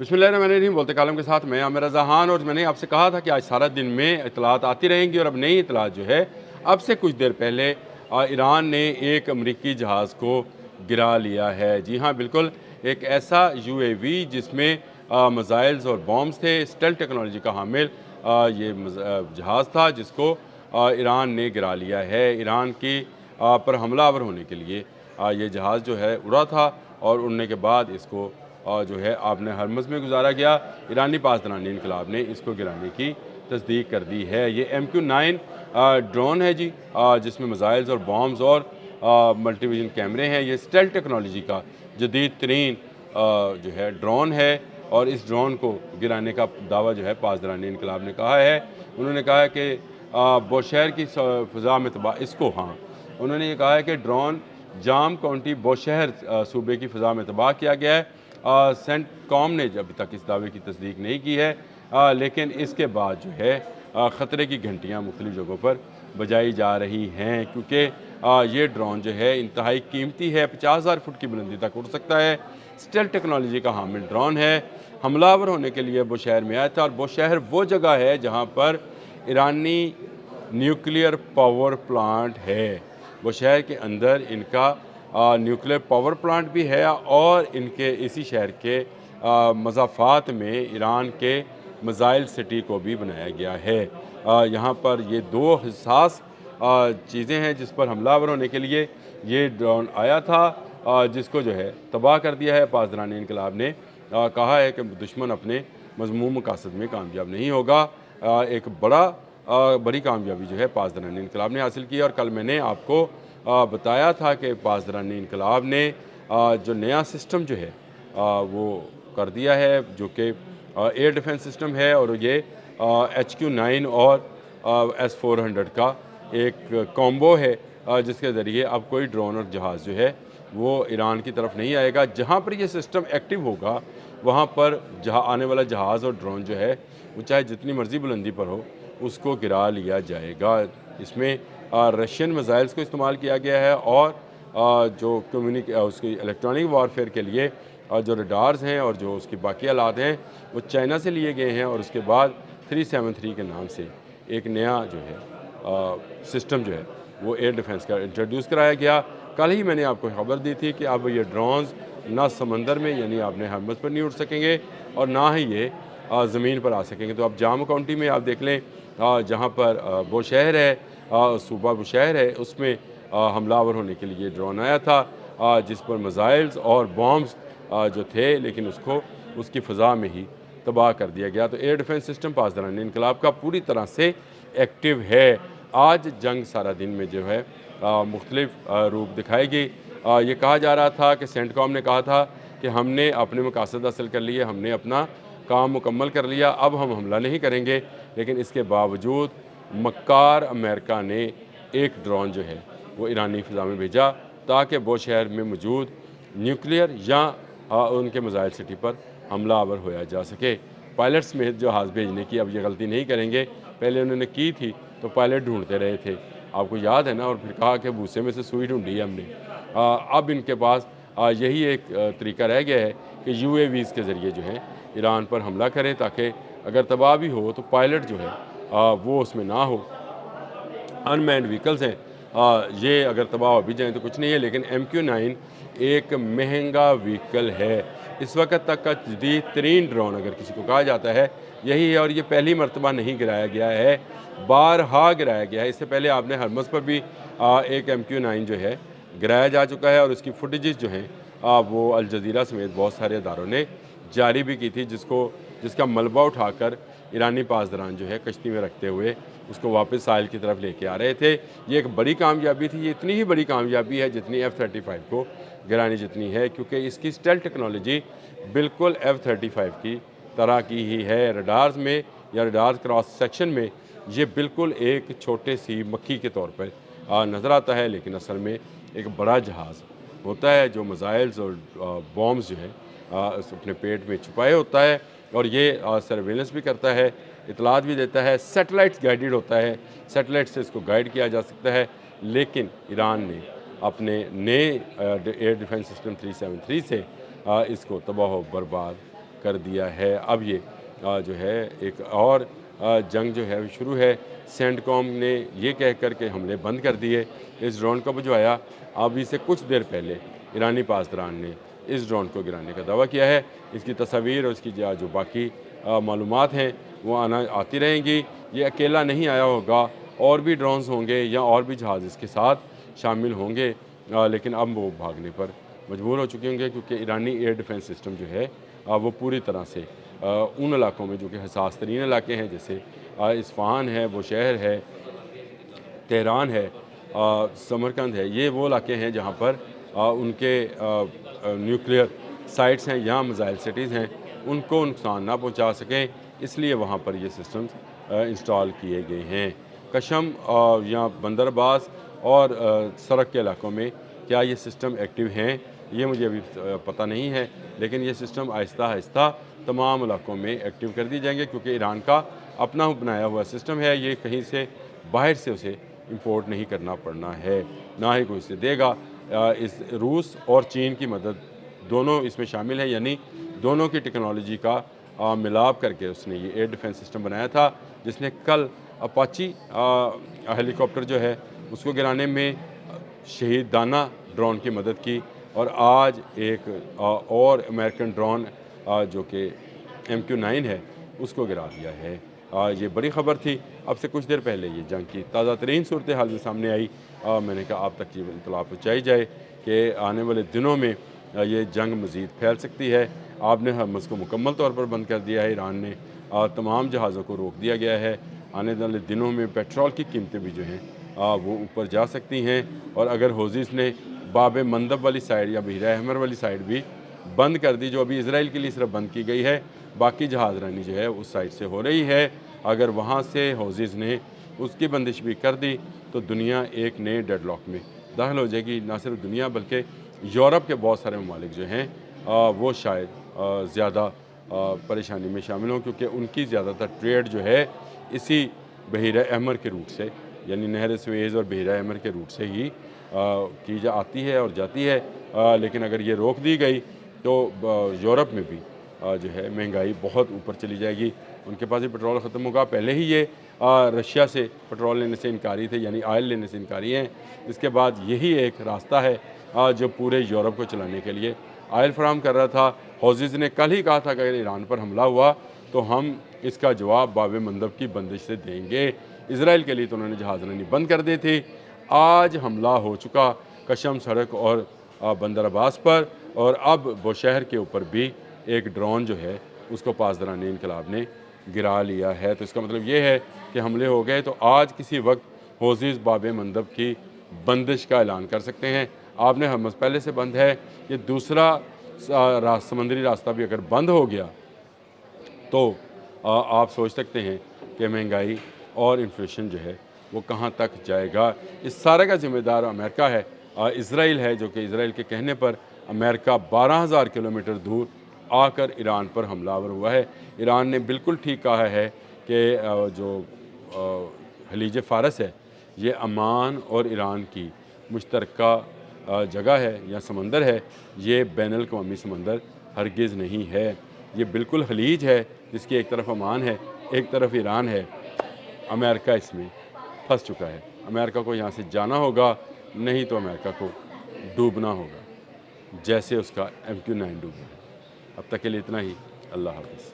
बिस्मिल्लाहिर्रहमानिर्रहीम। बोलते कालम के साथ मैं आमिर रज़ा खान। और मैंने आपसे कहा था कि आज सारा दिन में इतलात आती रहेंगी और अब नई इतलात जो है, अब से कुछ देर पहले ईरान ने एक अमरीकी जहाज़ को गिरा लिया है। जी हाँ, बिल्कुल एक ऐसा UAV जिसमें मिसाइल्स और बॉम्ब्स थे, स्टेल्थ टेक्नोलॉजी का हामिल ये जहाज़ था जिसको ईरान ने गिरा लिया है। ईरान की पर हमलावर होने के लिए ये जहाज़ जो है उड़ा था और उड़ने के बाद इसको जो है आपने हरमज़ में गुजारा गया। ईरानी पासदानी इनकलाब ने इसको गिराने की तस्दीक कर दी है। ये MQ-9 ड्रोन है जी, जिसमें मिसाइल्स और बॉम्ब्स और मल्टीविजन कैमरे हैं। ये स्टेल्थ टेक्नोलॉजी का जदीद तरीन जो है ड्रोन है और इस ड्रोन को गिराने का दावा जो है पासदानी इनकलाब ने कहा है। उन्होंने कहा है कि बोशहर की फ़ज़ा में इसको उन्होंने ये कहा है कि ड्रोन जाम काउंटी बोशहर सूबे की फ़ज़ा में तबाह किया गया है। सेंटकॉम ने अभी तक इस दावे की तस्दीक नहीं की है, लेकिन इसके बाद जो है ख़तरे की घंटियाँ मुख्तलिफ़ जगहों पर बजाई जा रही हैं, क्योंकि ये ड्रोन जो है इंतहाई कीमती है। 50,000 फुट की बुलंदी तक उड़ सकता है। स्टेल्थ टेक्नोलॉजी का हामिल ड्रोन है। हमलावर होने के लिए बुशहर में आया था और बुशहर वो जगह है जहाँ पर ईरानी न्यूक्लियर पावर प्लांट है। बुशहर के अंदर इनका न्यूक्लियर पावर प्लांट भी है और इनके इसी शहर के मज़ाफ़ात में ईरान के मिसाइल सिटी को भी बनाया गया है। यहाँ पर ये दो हसास चीज़ें हैं जिस पर हमलावर होने के लिए ये ड्रोन आया था, जिसको जो है तबाह कर दिया है। पासदानी इनकलाब ने कहा है कि दुश्मन अपने मज़मूम मकासद में कामयाब नहीं होगा। एक बड़ी कामयाबी जो है पासदानी इनकलाब ने हासिल की। और कल मैंने आपको बताया था कि पासदानी इनकलाब ने जो नया सिस्टम जो है वो कर दिया है, जो कि एयर डिफेंस सिस्टम है और ये HQ-9 और S-400 का एक कॉम्बो है, जिसके ज़रिए अब कोई ड्रोन और जहाज़ जो है वो ईरान की तरफ नहीं आएगा। जहाँ पर ये सिस्टम एक्टिव होगा वहाँ पर आने वाला जहाज़ और ड्रोन जो है वो चाहे जितनी मर्ज़ी बुलंदी पर हो उसको गिरा लिया जाएगा। इसमें रशियन मिसाइल्स को इस्तेमाल किया गया है और जो उसकी इलेक्ट्रॉनिक वारफेयर के लिए जो रडार्स हैं और जो उसकी बाकी आलात हैं वो चाइना से लिए गए हैं। और उसके बाद 373 के नाम से एक नया जो है सिस्टम जो है वो एयर डिफेंस का इंट्रोड्यूस कराया गया। कल ही मैंने आपको खबर दी थी कि अब ये ड्रोन्स ना समंदर में यानी आपने हरमज़ पर नहीं उड़ सकेंगे और ना ही ये ज़मीन पर आ सकेंगे। तो अब जाम काउंटी में आप देख लें, जहाँ पर बुशहर है, सूबा बुशहर है, उसमें हमलावर होने के लिए ड्रोन आया था, जिस पर मिसाइल्स और बॉम्ब्स जो थे, लेकिन उसको उसकी फ़ज़ा में ही तबाह कर दिया गया। तो एयर डिफेंस सिस्टम पासदानी इनकलाब का पूरी तरह से एक्टिव है। आज जंग सारा दिन में जो है मुख्तलिफ रूप दिखाएगी। ये कहा जा रहा था कि सेंटकॉम ने कहा था कि हमने अपने मकासद हासिल कर लिए, हमने अपना काम मुकम्मल कर लिया, अब हम हमला नहीं करेंगे। लेकिन इसके बावजूद मक्कार अमेरिका ने एक ड्रोन जो है वो ईरानी फ़िज़ा में भेजा ताकि बुशहर में मौजूद न्यूक्लियर या उनके मिसाइल सिटी पर हमलावर होया जा सके। पायलट समेत जहाज़ भेजने की अब ये गलती नहीं करेंगे। पहले उन्होंने की थी तो पायलट ढूंढते रहे थे, आपको याद है ना, और फिर कहा कि भूसे में से सुई ढूंढी है हमने। अब इनके पास यही एक तरीका रह गया है कि UAVs के ज़रिए जो है ईरान पर हमला करें, ताकि अगर तबाह भी हो तो पायलट जो है वो उसमें ना हो। अनमैन्ड व्हीकल्स हैं, ये अगर तबाह हो भी जाएँ तो कुछ नहीं है, लेकिन MQ-9 एक महंगा व्हीकल है। इस वक्त तक का जदीद तरीन ड्रोन अगर किसी को कहा जाता है यही है, और ये पहली मरतबा नहीं गिराया गया है, बारहा गिराया गया है। इससे पहले आपने हरमज़ पर भी एक MQ-9 जो है गिराया जा चुका है और उसकी फुटेजेस जो हैं वो अल जज़ीरा समेत बहुत सारे अदारों ने जारी भी की थी, जिसका मलबा उठाकर ईरानी पासदारान जो है कश्ती में रखते हुए उसको वापस साहिल की तरफ लेके आ रहे थे। ये एक बड़ी कामयाबी थी। ये इतनी ही बड़ी कामयाबी है जितनी F-35 को गिरानी जितनी है, क्योंकि इसकी स्टेल्थ टेक्नोलॉजी बिल्कुल F-35 की तरह की ही है। रडार्स में या रडार्स क्रॉस सेक्शन में ये बिल्कुल एक छोटे सी मक्खी के तौर पर नज़र आता है, लेकिन असल में एक बड़ा जहाज़ होता है जो मिसाइल्स और बॉम्ब्स जो है अपने पेट में छुपाए होता है। और ये सर्वेलेंस भी करता है, इतलात भी देता है, सैटेलाइट्स गाइडेड होता है, सैटेलाइट से इसको गाइड किया जा सकता है। लेकिन ईरान ने अपने नए एयर डिफेंस सिस्टम 373 से इसको तबाह बर्बाद کر دیا ہے۔ اب یہ جو ہے ایک اور جنگ جو ہے شروع ہے۔ سینڈ کام نے یہ کہہ کر کے حملے بند کر دیے، اس ڈرون کو بجوایا۔ اب اسے کچھ دیر پہلے ایرانی پاسداران نے اس ڈرون کو گرانے کا دعویٰ کیا ہے۔ اس کی تصاویر اور اس کی جو باقی معلومات ہیں وہ آتی رہیں گی۔ یہ اکیلا نہیں آیا ہوگا، اور بھی ڈرونز ہوں گے یا اور بھی جہاز اس کے ساتھ شامل ہوں گے، لیکن اب وہ بھاگنے پر مجبور ہو چکے ہوں گے، کیونکہ ایرانی ایئر ڈیفنس سسٹم جو ہے وہ پوری طرح سے ان علاقوں میں جو کہ حساس ترین علاقے ہیں، جیسے اصفہان ہے، وہ شہر ہے، تہران ہے، سمرقند ہے، یہ وہ علاقے ہیں جہاں پر ان کے نیوکلیئر سائٹس ہیں یا میزائل سٹیز ہیں، ان کو نقصان نہ پہنچا سکیں، اس لیے وہاں پر یہ سسٹمز انسٹال کیے گئے ہیں۔ کشم یا بندر عباس اور سرک کے علاقوں میں کیا یہ سسٹم ایکٹیو ہیں، یہ مجھے ابھی پتہ نہیں ہے، لیکن یہ سسٹم آہستہ آہستہ تمام علاقوں میں ایکٹیو کر دی جائیں گے، کیونکہ ایران کا اپنا بنایا ہوا سسٹم ہے، یہ کہیں سے باہر سے اسے امپورٹ نہیں کرنا پڑنا ہے، نہ ہی کوئی اسے دے گا۔ اس روس اور چین کی مدد دونوں اس میں شامل ہیں، یعنی دونوں کی ٹیکنالوجی کا ملاپ کر کے اس نے یہ ایئر ڈیفنس سسٹم بنایا تھا، جس نے کل اپاچی ہیلی کاپٹر جو ہے اس کو گرانے میں شہیدانہ ڈرون کی مدد کی، اور آج ایک اور امریکن ڈرون جو کہ MQ-9 ہے اس کو گرا دیا ہے۔ یہ بڑی خبر تھی۔ اب سے کچھ دیر پہلے یہ جنگ کی تازہ ترین صورتحال میں سامنے آئی۔ میں نے کہا آپ تک یہ اطلاع پہنچائی جائے کہ آنے والے دنوں میں یہ جنگ مزید پھیل سکتی ہے۔ آپ نے حماس کو مکمل طور پر بند کر دیا ہے، ایران نے تمام جہازوں کو روک دیا گیا ہے۔ آنے والے دنوں میں پیٹرول کی قیمتیں بھی جو ہیں وہ اوپر جا سکتی ہیں، اور اگر حوثیز نے باب مندب والی سائڈ یا بحیرہ احمر والی سائڈ بھی بند کر دی، جو ابھی اسرائیل کے لیے صرف بند کی گئی ہے، باقی جہاز رانی جو ہے اس سائڈ سے ہو رہی ہے، اگر وہاں سے حوثیز نے اس کی بندش بھی کر دی تو دنیا ایک نئے ڈیڈ لاک میں داخل ہو جائے گی۔ نہ صرف دنیا بلکہ یورپ کے بہت سارے ممالک جو ہیں وہ شاید زیادہ پریشانی میں شامل ہوں، کیونکہ ان کی زیادہ تر ٹریڈ جو ہے اسی بحیرہ احمر کے روٹ سے، یعنی نہر سویز اور بحیرہ احمر کے روٹ سے ہی کی آتی ہے اور جاتی ہے۔ لیکن اگر یہ روک دی گئی تو یورپ میں بھی جو ہے مہنگائی بہت اوپر چلی جائے گی۔ ان کے پاس ہی پٹرول ختم ہوگا۔ پہلے ہی یہ رشیا سے پٹرول لینے سے انکاری تھے، یعنی آئل لینے سے انکاری ہیں۔ اس کے بعد یہی ایک راستہ ہے جو پورے یورپ کو چلانے کے لیے آئل فراہم کر رہا تھا۔ حوثیز نے کل ہی کہا تھا کہ اگر ایران پر حملہ ہوا تو ہم اس کا جواب باب مندب کی بندش سے دیں گے۔ اسرائیل کے لیے تو انہوں نے جہاز رانی بند کر دی تھی۔ آج حملہ ہو چکا کشم، سڑک اور بندر عباس پر، اور اب بوشہر کے اوپر بھی ایک ڈرون جو ہے اس کو پاسداران انقلاب نے گرا لیا ہے۔ تو اس کا مطلب یہ ہے کہ حملے ہو گئے تو آج کسی وقت حوثیز باب مندب کی بندش کا اعلان کر سکتے ہیں۔ آپ نے حماس پہلے سے بند ہے، یہ دوسرا سمندری راستہ بھی اگر بند ہو گیا تو آپ سوچ سکتے ہیں کہ مہنگائی اور انفلیشن جو ہے وہ کہاں تک جائے گا۔ اس سارے کا ذمہ دار امریکہ ہے، اسرائیل ہے، جو کہ اسرائیل کے کہنے پر امریکہ 12,000 کلومیٹر دور آ کر ایران پر حملہ آور ہوا ہے۔ ایران نے بالکل ٹھیک کہا ہے کہ جو خلیج فارس ہے یہ عمان اور ایران کی مشترکہ جگہ ہے یا سمندر ہے، یہ بین الاقوامی سمندر ہرگز نہیں ہے، یہ بالکل خلیج ہے جس کی ایک طرف عمان ہے ایک طرف ایران ہے۔ امریکہ اس میں پھنس چکا ہے، امریکہ کو یہاں سے جانا ہوگا، نہیں تو امریکہ کو ڈوبنا ہوگا جیسے اس کا MQ-9 ڈوبا ہے۔ اب تک کے لیے اتنا ہی، اللہ حافظ۔